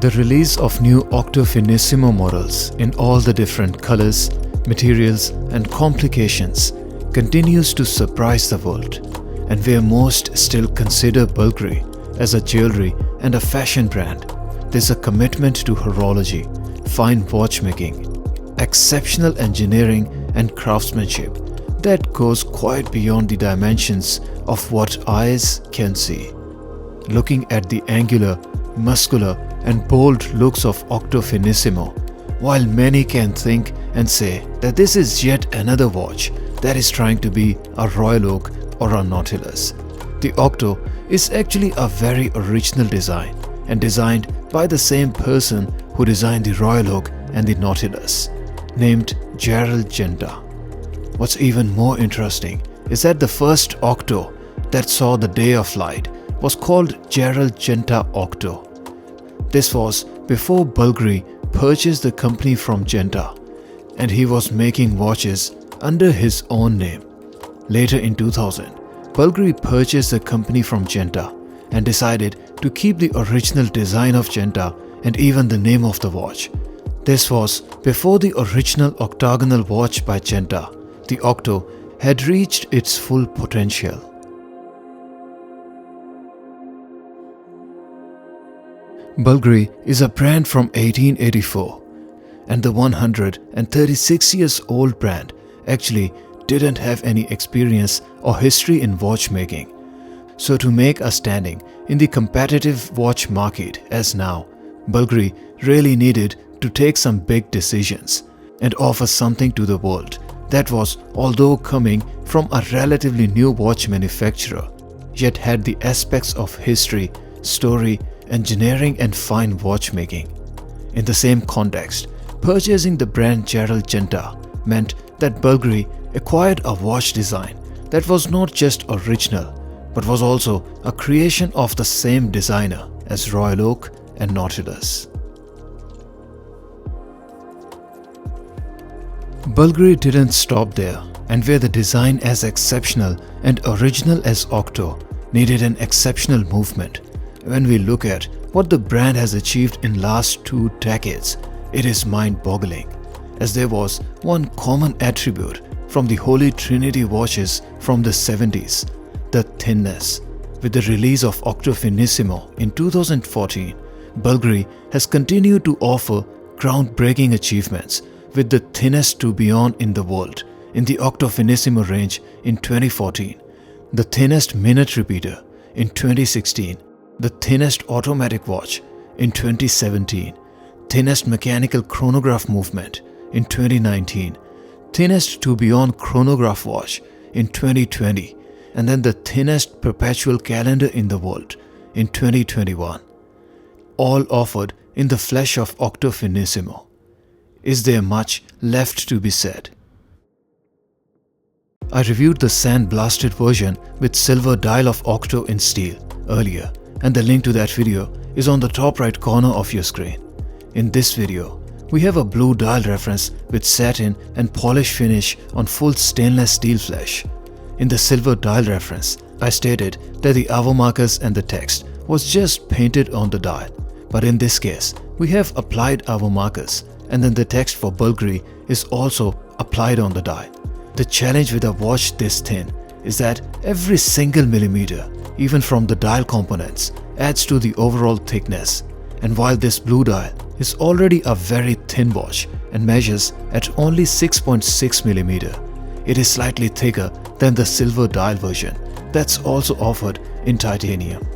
The release of new Octo Finissimo models in all the different colors, materials and complications continues to surprise the world, and where most still consider Bulgari as a jewelry and a fashion brand, there's a commitment to horology, fine watchmaking, exceptional engineering and craftsmanship that goes quite beyond the dimensions of what eyes can see. Looking at the angular, muscular and bold looks of Octo Finissimo, while many can think and say that this is yet another watch that is trying to be a Royal Oak or a Nautilus, the Octo is actually a very original design and designed by the same person who designed the Royal Oak and the Nautilus, named Gerald Genta. What's even more interesting is that the first Octo that saw the day of light was called Gerald Genta Octo. This was before Bulgari purchased the company from Genta, and he was making watches under his own name. Later in 2000, Bulgari purchased the company from Genta and decided to keep the original design of Genta and even the name of the watch. This was before the original octagonal watch by Genta, the Octo, had reached its full potential. Bulgari is a brand from 1884, and the 136 years old brand actually didn't have any experience or history in watchmaking. So to make a standing in the competitive watch market as now, Bulgari really needed to take some big decisions and offer something to the world that was, although coming from a relatively new watch manufacturer, yet had the aspects of history, story, engineering and fine watchmaking. In the same context, purchasing the brand Gerald Genta meant that Bulgari acquired a watch design that was not just original, but was also a creation of the same designer as Royal Oak and Nautilus. Bulgari didn't stop there, and where the design as exceptional and original as Octo needed an exceptional movement. When we look at what the brand has achieved in last 2 decades, it is mind-boggling, as there was one common attribute from the Holy Trinity watches from the 70s, the thinness. With the release of Octo Finissimo in 2014, Bulgari has continued to offer groundbreaking achievements with the thinnest tourbillon in the world in the Octo Finissimo range in 2014, the thinnest minute repeater in 2016, the thinnest automatic watch in 2017, thinnest mechanical chronograph movement in 2019, thinnest tourbillon chronograph watch in 2020, and then the thinnest perpetual calendar in the world in 2021. All offered in the flesh of Octo Finissimo. Is there much left to be said? I reviewed the sand-blasted version with silver dial of Octo in steel earlier, and the link to that video is on the top right corner of your screen. In this video, we have a blue dial reference with satin and polish finish on full stainless steel flesh. In the silver dial reference, I stated that the hour markers and the text was just painted on the dial, but in this case, we have applied hour markers, and then the text for Bulgari is also applied on the dial. The challenge with a watch this thin is that every single millimeter, even from the dial components, adds to the overall thickness. And while this blue dial is already a very thin watch and measures at only 6.6 millimeter, it is slightly thicker than the silver dial version that's also offered in titanium.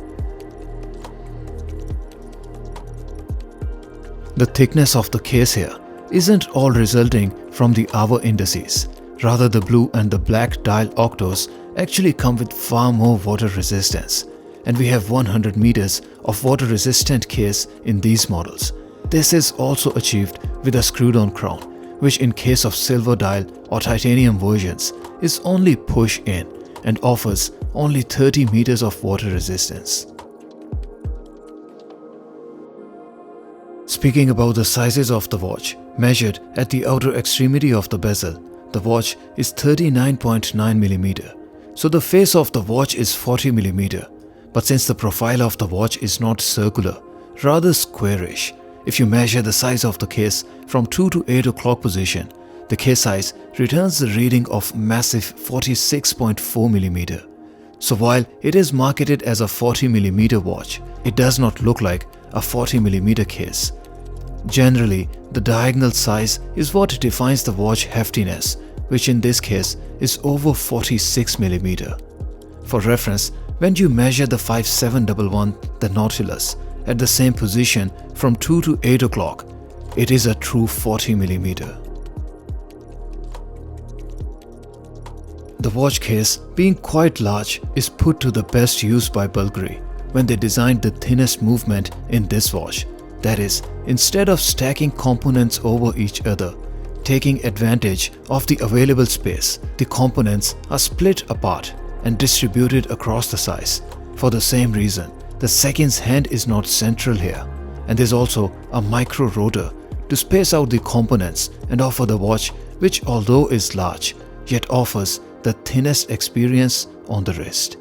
The thickness of the case here isn't all resulting from the hour indices. Rather, the blue and the black dial Octos actually come with far more water resistance, and we have 100 meters of water resistant case in these models. This is also achieved with a screwed-on crown, which in case of silver dial or titanium versions is only push-in and offers only 30 meters of water resistance. Speaking about the sizes of the watch, measured at the outer extremity of the bezel, the watch is 39.9mm, so the face of the watch is 40mm. But since the profile of the watch is not circular, rather squarish. If you measure the size of the case from 2 to 8 o'clock position, the case size returns the reading of massive 46.4mm. So while it is marketed as a 40mm watch, it does not look like a 40mm case. Generally, the diagonal size is what defines the watch heftiness, which in this case is over 46mm. For reference, when you measure the 5711, the Nautilus, at the same position from 2 to 8 o'clock, it is a true 40mm. The watch case, being quite large, is put to the best use by Bulgari when they designed the thinnest movement in this watch. That is, instead of stacking components over each other, taking advantage of the available space, the components are split apart and distributed across the size. For the same reason, the seconds hand is not central here, and there's also a micro rotor to space out the components and offer the watch which, although is large, yet offers the thinnest experience on the wrist.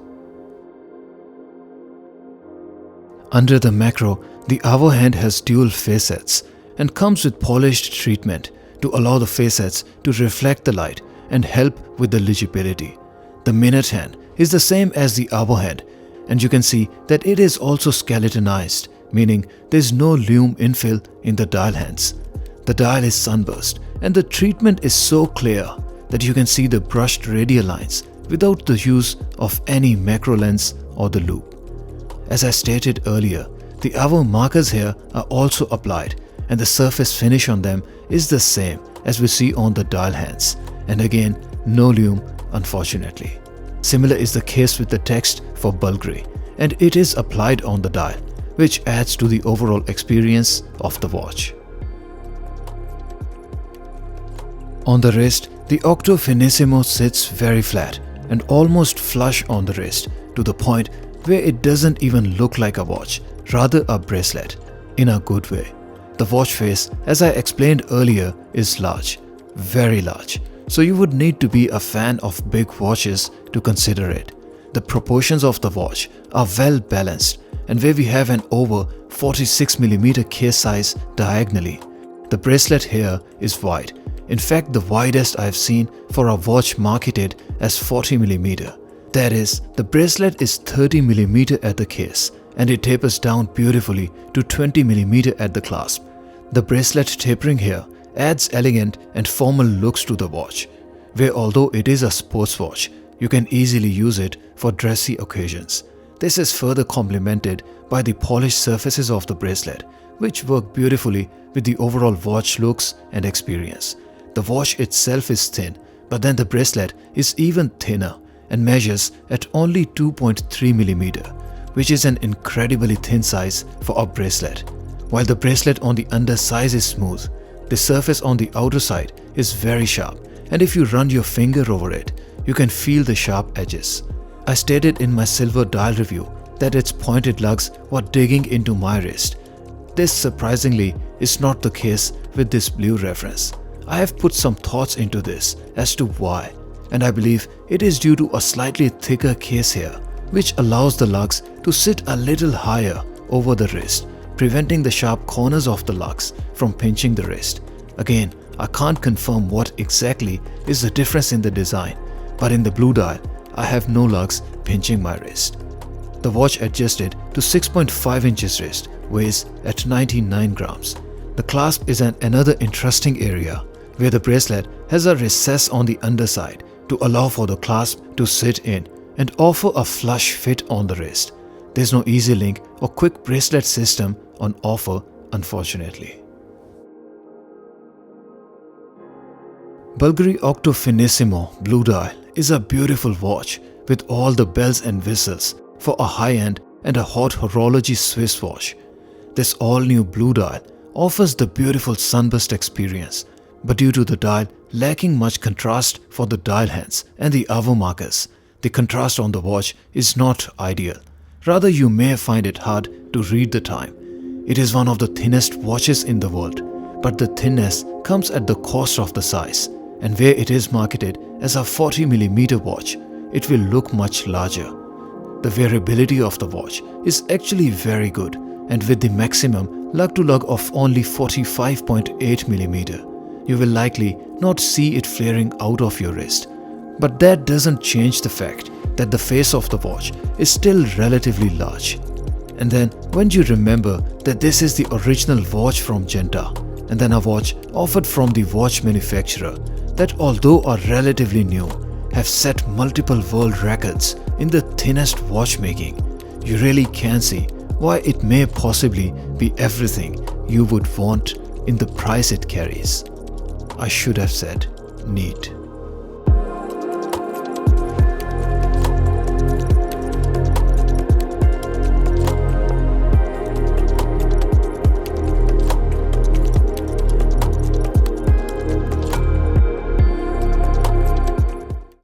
Under the macro, the hour hand has dual facets and comes with polished treatment to allow the facets to reflect the light and help with the legibility. The minute hand is the same as the hour hand, and you can see that it is also skeletonized, meaning there is no lume infill in the dial hands. The dial is sunburst and the treatment is so clear that you can see the brushed radial lines without the use of any macro lens or the loop. As I stated earlier, the hour markers here are also applied, and the surface finish on them is the same as we see on the dial hands, and again no lume unfortunately. Similar is the case with the text for Bulgari, and it is applied on the dial, which adds to the overall experience of the watch. On the wrist, the Octo Finissimo sits very flat and almost flush on the wrist, to the point where it doesn't even look like a watch, rather a bracelet, in a good way. The watch face, as I explained earlier, is large, very large, so you would need to be a fan of big watches to consider it. The proportions of the watch are well balanced, and where we have an over 46mm case size diagonally, the bracelet here is wide. In fact, the widest I've seen for a watch marketed as 40mm. That is, the bracelet is 30mm at the case, and it tapers down beautifully to 20mm at the clasp. The bracelet tapering here adds elegant and formal looks to the watch, where although it is a sports watch, you can easily use it for dressy occasions. This is further complemented by the polished surfaces of the bracelet, which work beautifully with the overall watch looks and experience. The watch itself is thin, but then the bracelet is even thinner and measures at only 2.3mm, which is an incredibly thin size for a bracelet. While the bracelet on the underside is smooth, the surface on the outer side is very sharp, and if you run your finger over it, you can feel the sharp edges. I stated in my silver dial review that its pointed lugs were digging into my wrist. This surprisingly is not the case with this blue reference. I have put some thoughts into this as to why, and I believe it is due to a slightly thicker case here, which allows the lugs to sit a little higher over the wrist, preventing the sharp corners of the lugs from pinching the wrist. Again, I can't confirm what exactly is the difference in the design, but in the blue dial, I have no lugs pinching my wrist. The watch adjusted to 6.5 inches wrist weighs at 99 grams. The clasp is another interesting area, where the bracelet has a recess on the underside to allow for the clasp to sit in and offer a flush fit on the wrist. There's no easy link or quick bracelet system on offer, unfortunately. Bulgari Octo Finissimo Blue Dial is a beautiful watch with all the bells and whistles for a high-end and a hot horology Swiss watch. This all-new blue dial offers the beautiful sunburst experience, but due to the dial lacking much contrast for the dial hands and the hour markers, the contrast on the watch is not ideal. Rather, you may find it hard to read the time. It is one of the thinnest watches in the world, but the thinness comes at the cost of the size, and where it is marketed as a 40mm watch, it will look much larger. The wearability of the watch is actually very good, and with the maximum lug-to-lug of only 45.8mm, you will likely not see it flaring out of your wrist. But that doesn't change the fact that the face of the watch is still relatively large. And then when you remember that this is the original watch from Genta, and then a watch offered from the watch manufacturer that, although are relatively new, have set multiple world records in the thinnest watchmaking, you really can see why it may possibly be everything you would want in the price it carries. I should have said need.